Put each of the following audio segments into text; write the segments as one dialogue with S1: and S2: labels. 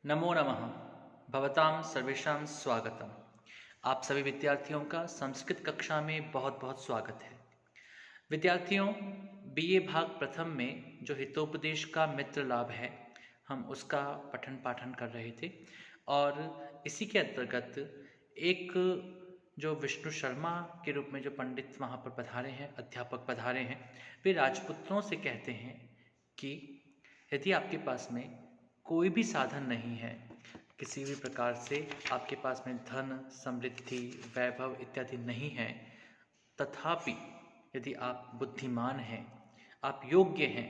S1: नमो नमः। भवतां सर्वेषां स्वागतम। आप सभी विद्यार्थियों का संस्कृत कक्षा में बहुत बहुत स्वागत है। विद्यार्थियों, बीए भाग प्रथम में जो हितोपदेश का मित्र लाभ है, हम उसका पठन पाठन कर रहे थे और इसी के अंतर्गत एक जो विष्णु शर्मा के रूप में जो पंडित वहाँ पर पधारे हैं, अध्यापक पधारे हैं, वे राजपुत्रों से कहते हैं कि यदि आपके पास में कोई भी साधन नहीं है, किसी भी प्रकार से आपके पास में धन, समृद्धि, वैभव इत्यादि नहीं है, तथापि यदि आप बुद्धिमान हैं, आप योग्य हैं,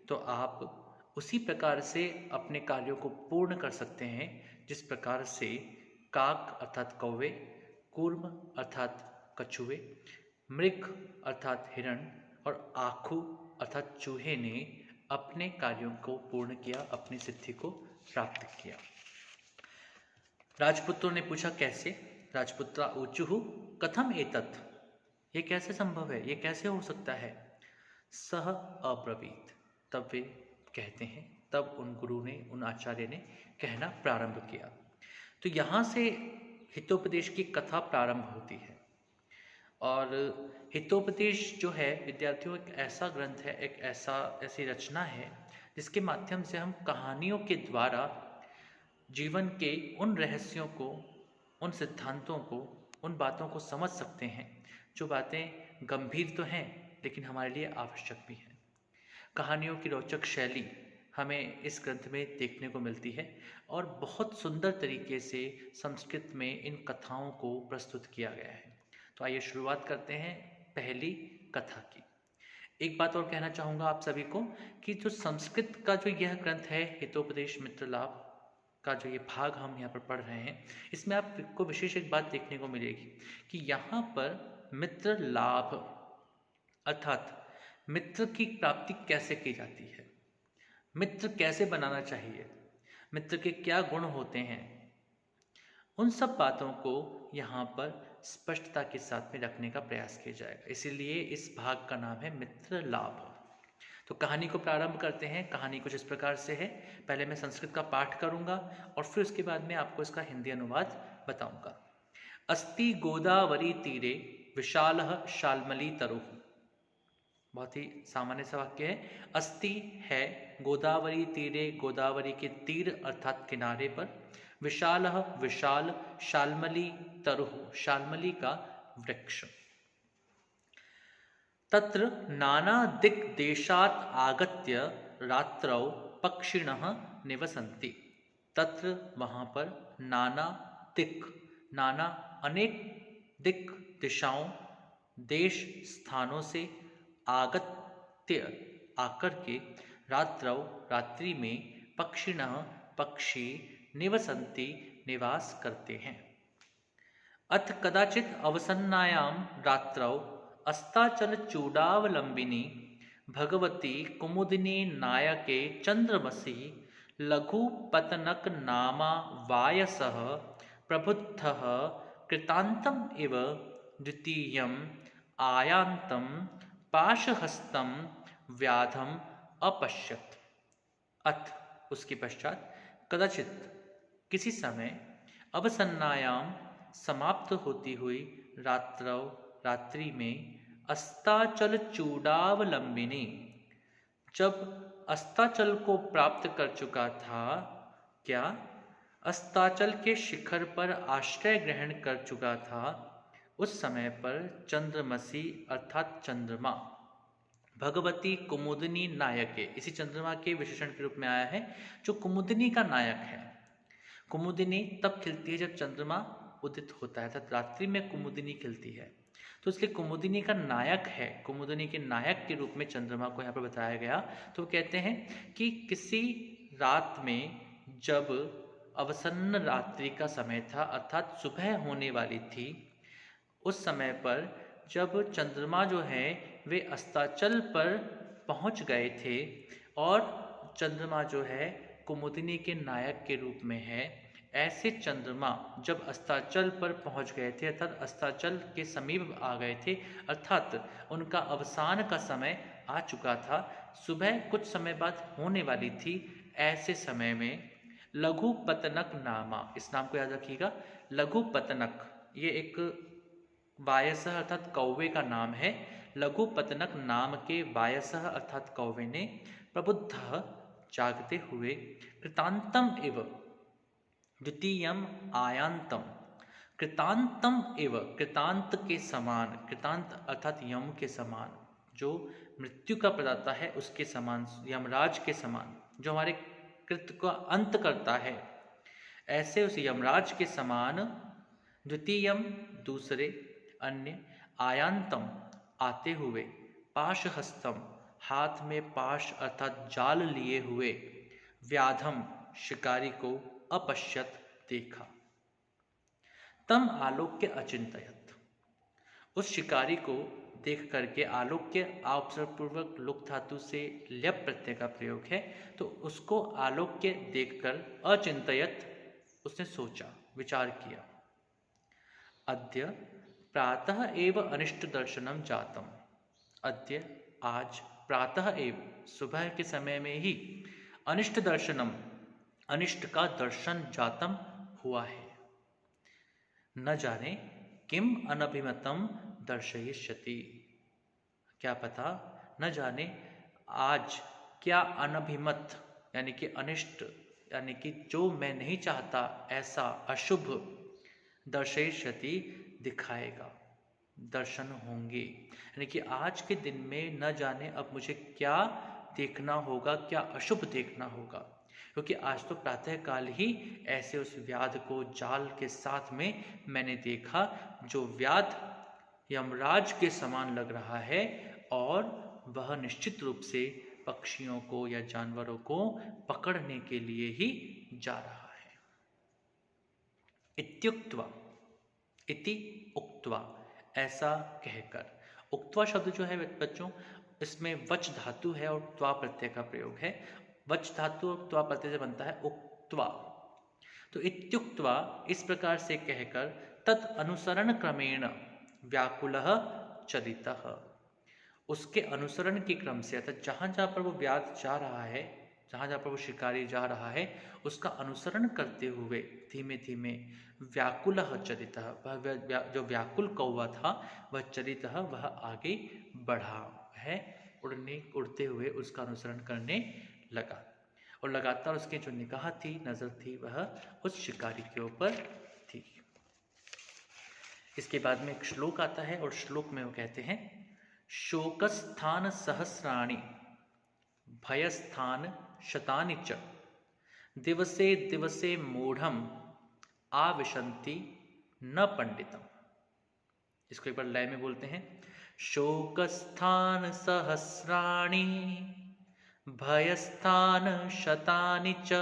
S1: तो आप उसी प्रकार से अपने कार्यों को पूर्ण कर सकते हैं जिस प्रकार से काक अर्थात कौवे, कूर्म अर्थात कछुए, मृग अर्थात हिरण और आखू अर्थात चूहे ने अपने कार्यों को पूर्ण किया, अपनी सिद्धि को प्राप्त किया। राजपुत्रों ने पूछा कैसे? राजपुत्रा ऊचुहु कथम एतत्, ये कैसे संभव है, ये कैसे हो सकता है? सह अब्रवीत, तब वे कहते हैं, तब उन गुरु ने, उन आचार्य ने कहना प्रारंभ किया। तो यहाँ से हितोपदेश की कथा प्रारंभ होती है। और हितोपदेश जो है विद्यार्थियों, एक ऐसा ग्रंथ है, एक ऐसी रचना है जिसके माध्यम से हम कहानियों के द्वारा जीवन के उन रहस्यों को, उन सिद्धांतों को, उन बातों को समझ सकते हैं जो बातें गंभीर तो हैं लेकिन हमारे लिए आवश्यक भी हैं। कहानियों की रोचक शैली हमें इस ग्रंथ में देखने को मिलती है और बहुत सुंदर तरीके से संस्कृत में इन कथाओं को प्रस्तुत किया गया है। तो आइए शुरुआत करते हैं पहली कथा की। एक बात और कहना चाहूँगा आप सभी को कि जो संस्कृत का जो यह ग्रंथ है, हितोपदेश मित्र लाभ का जो ये भाग हम यहाँ पर पढ़ रहे हैं, इसमें आपको विशेष एक बात देखने को मिलेगी कि यहाँ पर मित्र लाभ अर्थात मित्र की प्राप्ति कैसे की जाती है, मित्र कैसे बनाना चाहिए, मित्र के क्या गुण होते हैं, उन सब बातों को यहाँ पर स्पष्टता के साथ में रखने का प्रयास किया जाएगा। इसीलिए इस भाग का नाम है मित्र लाभ। तो कहानी को प्रारंभ करते हैं। कहानी कुछ इस प्रकार से है। पहले मैं संस्कृत का पाठ करूंगा और फिर उसके बाद में आपको इसका हिंदी अनुवाद बताऊंगा। अस्ति गोदावरी तीरे विशालः शाल्मली तरुः। बहुत ही सामान्य सा वाक्य है। अस्ति है गोदावरी तीरे, गोदावरी के तीर अर्थात किनारे पर, विशालः विशाल, शाल्मली तरुः शाल्मली का वृक्ष, तत्र नाना दिक् देशात् आगत्य रात्रौ पक्षिणः निवसन्ति। तत्र वहाँ पर नाना दिक्, नाना अनेक दिक् दिशाओं, देश स्थानों से, आगत्य आकर के, रात्रौ रात्रि में, पक्षिणः पक्षी, निवसन्ति निवास करते हैं। अथ कदाचित् अवसन्नायां रात्रौ अस्ताचल चूडावलंबिनी भगवती कुमुदिनी नायके चंद्रमसी लघुपतनक नामा वायसः प्रबुद्धः कृतान्तम इव द्वितीयम् आयान्तं पाशहस्तं व्याधम अपश्यत्। अथ उसके पश्चात, कदाचित किसी समय, अवसन्नायाम समाप्त होती हुई, रात्रौ रात्रि में, अस्ताचल चूडावलंबिनी जब अस्ताचल को प्राप्त कर चुका था, क्या अस्ताचल के शिखर पर आश्रय ग्रहण कर चुका था, उस समय पर चंद्रमसी अर्थात चंद्रमा, भगवती कुमुदिनी नायके, इसी चंद्रमा के विशेषण के रूप में आया है जो कुमुदिनी का नायक है। कुमुदिनी तब खिलती है जब चंद्रमा उदित होता है, अर्थात रात्रि में कुमुदिनी खिलती है। तो इसलिए कुमुदिनी का नायक है, कुमुदिनी के नायक के रूप में चंद्रमा को यहाँ पर बताया गया। तो कहते हैं कि किसी रात में जब अवसन्न रात्रि का समय था, अर्थात सुबह होने वाली थी, उस समय पर जब चंद्रमा जो है वे अस्ताचल पर पहुँच गए थे और चंद्रमा जो है कुमुदिनी के नायक के रूप में है, ऐसे चंद्रमा जब अस्ताचल पर पहुंच गए थे, अर्थात अस्ताचल के समीप आ गए थे, अर्थात उनका अवसान का समय आ चुका था, सुबह कुछ समय बाद होने वाली थी, ऐसे समय में लघु पतनक नामा, इस नाम को याद रखिएगा। लघु पतनक ये एक वायसः अर्थात कौवे का नाम है। लघु पतनक नाम के वायसः अर्थात कौवे ने प्रबुद्ध जागते हुए कृतांतम एव द्वितीयम आयांतम, कृतांतम एव कृतांत के समान, कृतांत अर्थात यम के समान, जो मृत्यु का प्रदाता है उसके समान, यमराज के समान, जो हमारे कृत्य का अंत करता है, ऐसे उस यमराज के समान द्वितीयम दूसरे, अन्य, आयांतम आते हुए, पाशहस्तम हाथ में पाश अर्थात जाल लिए हुए, व्याधम शिकारी को अपश्यत देखा। तम आलोक्य अचिंतयत, उस शिकारी को देख करके, आलोक्य अवसर पूर्वक लुक धातु से ल्यप प्रत्यय का प्रयोग है, तो उसको आलोक्य देखकर अचिंतयत उसने सोचा, विचार किया। अद्य प्रातः एव अनिष्ट दर्शनम जातम, अद्य आज प्रातः एव सुबह के समय में ही अनिष्ट दर्शनम अनिष्ट का दर्शन जातम हुआ है। न जाने किम अनभिमतम दर्शयिष्यति, क्या पता न जाने आज क्या अनभिमत यानी कि अनिष्ट यानी कि जो मैं नहीं चाहता ऐसा अशुभ, दर्शयिष्यति दिखाएगा, दर्शन होंगे। यानी कि आज के दिन में न जाने अब मुझे क्या देखना होगा, क्या अशुभ देखना होगा, क्योंकि आज तो प्रातःकाल ही ऐसे उस व्याध को जाल के साथ में मैंने देखा, जो व्याध यमराज के समान लग रहा है और वह निश्चित रूप से पक्षियों को या जानवरों को पकड़ने के लिए ही जा रहा है। इत्युक्त्वा, इति उक्त्वा ऐसा कहकर, उक्त्वा शब्द जो है बच्चों इसमें वच धातु है और त्वा प्रत्यय का प्रयोग है। वच धातु और त्वा प्रत्यय से बनता है उक्त्वा। तो इत्युक्त्वा इस प्रकार से कहकर, तत् अनुसरण क्रमेण व्याकुलः चलितः, उसके अनुसरण के क्रम से, अर्थात जहाँ जहाँ पर वो व्याध जा रहा है, जहाँ जहाँ पर वो शिकारी जा रहा है, उसका अनुसरण करते हुए धीमे धीमे व्याकुलः चलितः, वह जो व्याकुल कौवा था वह चलितः वह आगे बढ़ा है, उड़ते हुए उसका अनुसरण करने लगा, और लगातार उसकी जो निगाह थी, नजर थी, वह उस शिकारी के ऊपर थी। इसके बाद में एक श्लोक आता है और श्लोक में वो कहते हैं, शोकस्थान सहस्राणि भयस्थान शतानि च दिवसे दिवसे मूढ़म आविशंति न पंडितम। इसको एक बार लय में बोलते हैं, शोकस्थान सहस्राणि भयस्थान शतानि च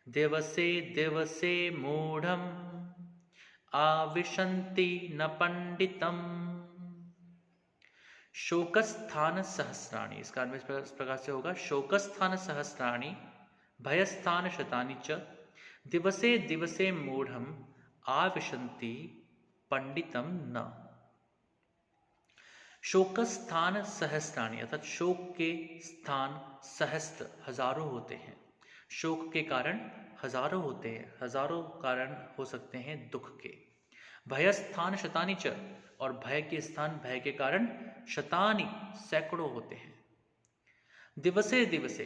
S1: दिवसे दिवसे मूढ़म आविशंति न पंडितम। शोकस्थान सहस्राणि, इसका अर्थ इस प्रकार से होगा, शोकस्थान सहस्राणि भयस्थान शतानि च दिवसे दिवसे मूढ़म आविशंति पंडितम न। शोकस्थान सहस्राणि अर्थात शोक के स्थान सहस्त्र हजारों होते हैं, शोक के कारण हजारों होते हैं, हजारों कारण हो सकते हैं दुख के। भयस्थान शतानि च, और भय के स्थान भय के कारण शतानि सैकड़ों होते हैं। दिवसे दिवसे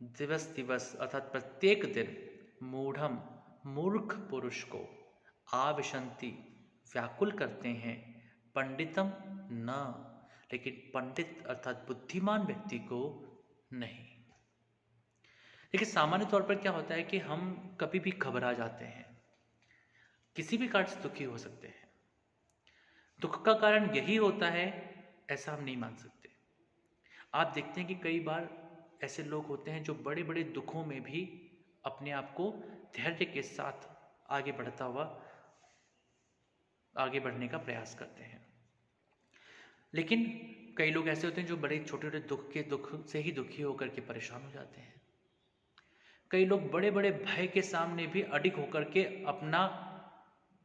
S1: दिवस दिवस अर्थात प्रत्येक दिन, मूढ़म मूर्ख पुरुष को, आविशंति व्याकुल करते हैं, पंडितम न, लेकिन पंडित अर्थात बुद्धिमान व्यक्ति को नहीं। देखिए सामान्य तौर पर क्या होता है कि हम कभी भी घबरा जाते हैं, किसी भी कारण से दुखी हो सकते हैं, दुख का कारण यही होता है ऐसा हम नहीं मान सकते। आप देखते हैं कि कई बार ऐसे लोग होते हैं जो बड़े बड़े दुखों में भी अपने आप को धैर्य के साथ आगे बढ़ने का प्रयास करते हैं, लेकिन कई लोग ऐसे होते हैं जो बड़े छोटे छोटे दुख से ही दुखी होकर के परेशान हो जाते हैं। कई लोग बड़े बड़े भय के सामने भी अडिग होकर के अपना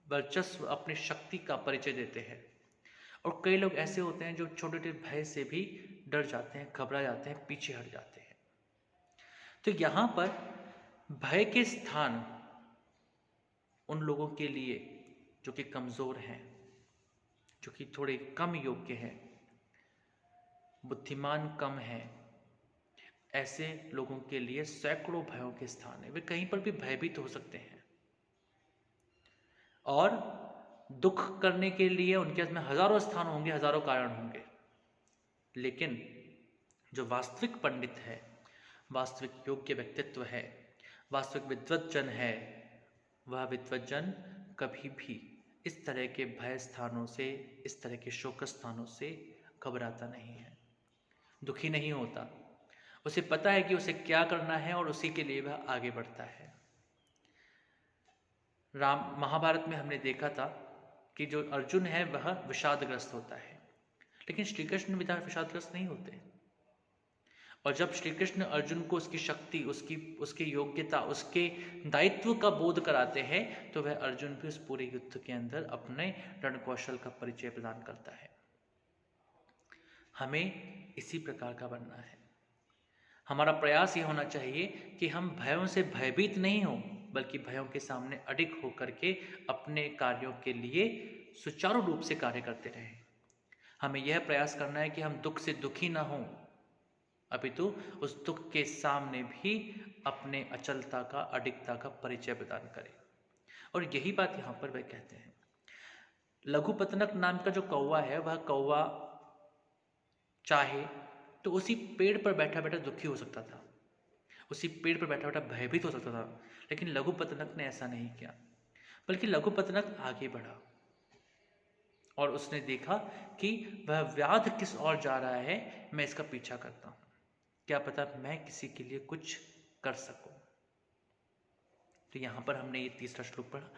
S1: वर्चस्व, अपनी शक्ति का परिचय देते हैं, और कई लोग ऐसे होते हैं जो छोटे छोटे भय से भी डर जाते हैं, घबरा जाते हैं, पीछे हट जाते हैं। तो यहाँ पर भय के स्थान उन लोगों के लिए जो कि कमज़ोर हैं, जो कि थोड़े कम योग्य हैं, बुद्धिमान कम हैं, ऐसे लोगों के लिए सैकड़ों भयों के स्थान है। वे कहीं पर भी भयभीत हो सकते हैं और दुख करने के लिए उनके में हजारों स्थान होंगे, हजारों कारण होंगे। लेकिन जो वास्तविक पंडित है, वास्तविक योग्य व्यक्तित्व है, वास्तविक विद्वत जन है, वह विद्वत जन कभी भी इस तरह के भय स्थानों से, इस तरह के शोक स्थानों से घबराता नहीं है, दुखी नहीं होता। उसे पता है कि उसे क्या करना है और उसी के लिए वह आगे बढ़ता है। महाभारत में हमने देखा था कि जो अर्जुन है वह विषादग्रस्त होता है, लेकिन श्री कृष्ण विषादग्रस्त नहीं होते। और जब श्री कृष्ण अर्जुन को उसकी शक्ति, उसकी योग्यता, उसके दायित्व का बोध कराते हैं, तो वह अर्जुन भी उस पूरे युद्ध के अंदर अपने रण कौशल का परिचय प्रदान करता है। हमें इसी प्रकार का बनना है। हमारा प्रयास ये होना चाहिए कि हम भयों से भयभीत नहीं हो, बल्कि भयों के सामने अडिग होकर के अपने कार्यों के लिए सुचारू रूप से कार्य करते रहें। हमें यह प्रयास करना है कि हम दुख से दुखी ना हों, अपितु उस दुख के सामने भी अपने अचलता का, अडिगता का परिचय प्रदान करें। और यही बात यहाँ पर वह कहते हैं। लघुपतनक नाम का जो कौवा है, वह कौवा चाहे तो उसी पेड़ पर बैठा बैठा दुखी हो सकता था, उसी पेड़ पर बैठा बैठा भयभीत हो सकता था, लेकिन लघुपतनक ने ऐसा नहीं किया, बल्कि लघुपतनक आगे बढ़ा और उसने देखा कि वह व्याध किस ओर जा रहा है, मैं इसका पीछा करता हूं, क्या पता मैं किसी के लिए कुछ कर सकूं। तो यहाँ पर हमने ये तीसरा श्लोक पढ़ा।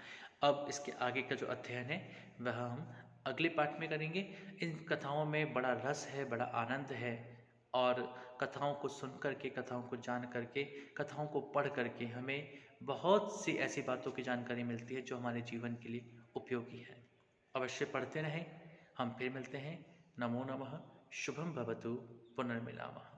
S1: अब इसके आगे का जो अध्ययन है वह हम अगले पाठ में करेंगे। इन कथाओं में बड़ा रस है, बड़ा आनंद है, और कथाओं को सुन करके, कथाओं को जान करके, कथाओं को पढ़ करके हमें बहुत सी ऐसी बातों की जानकारी मिलती है जो हमारे जीवन के लिए उपयोगी है। अवश्य पढ़ते रहें। हम फिर मिलते हैं। नमो नमः। शुभम भवतु। पुनर्मिलामः।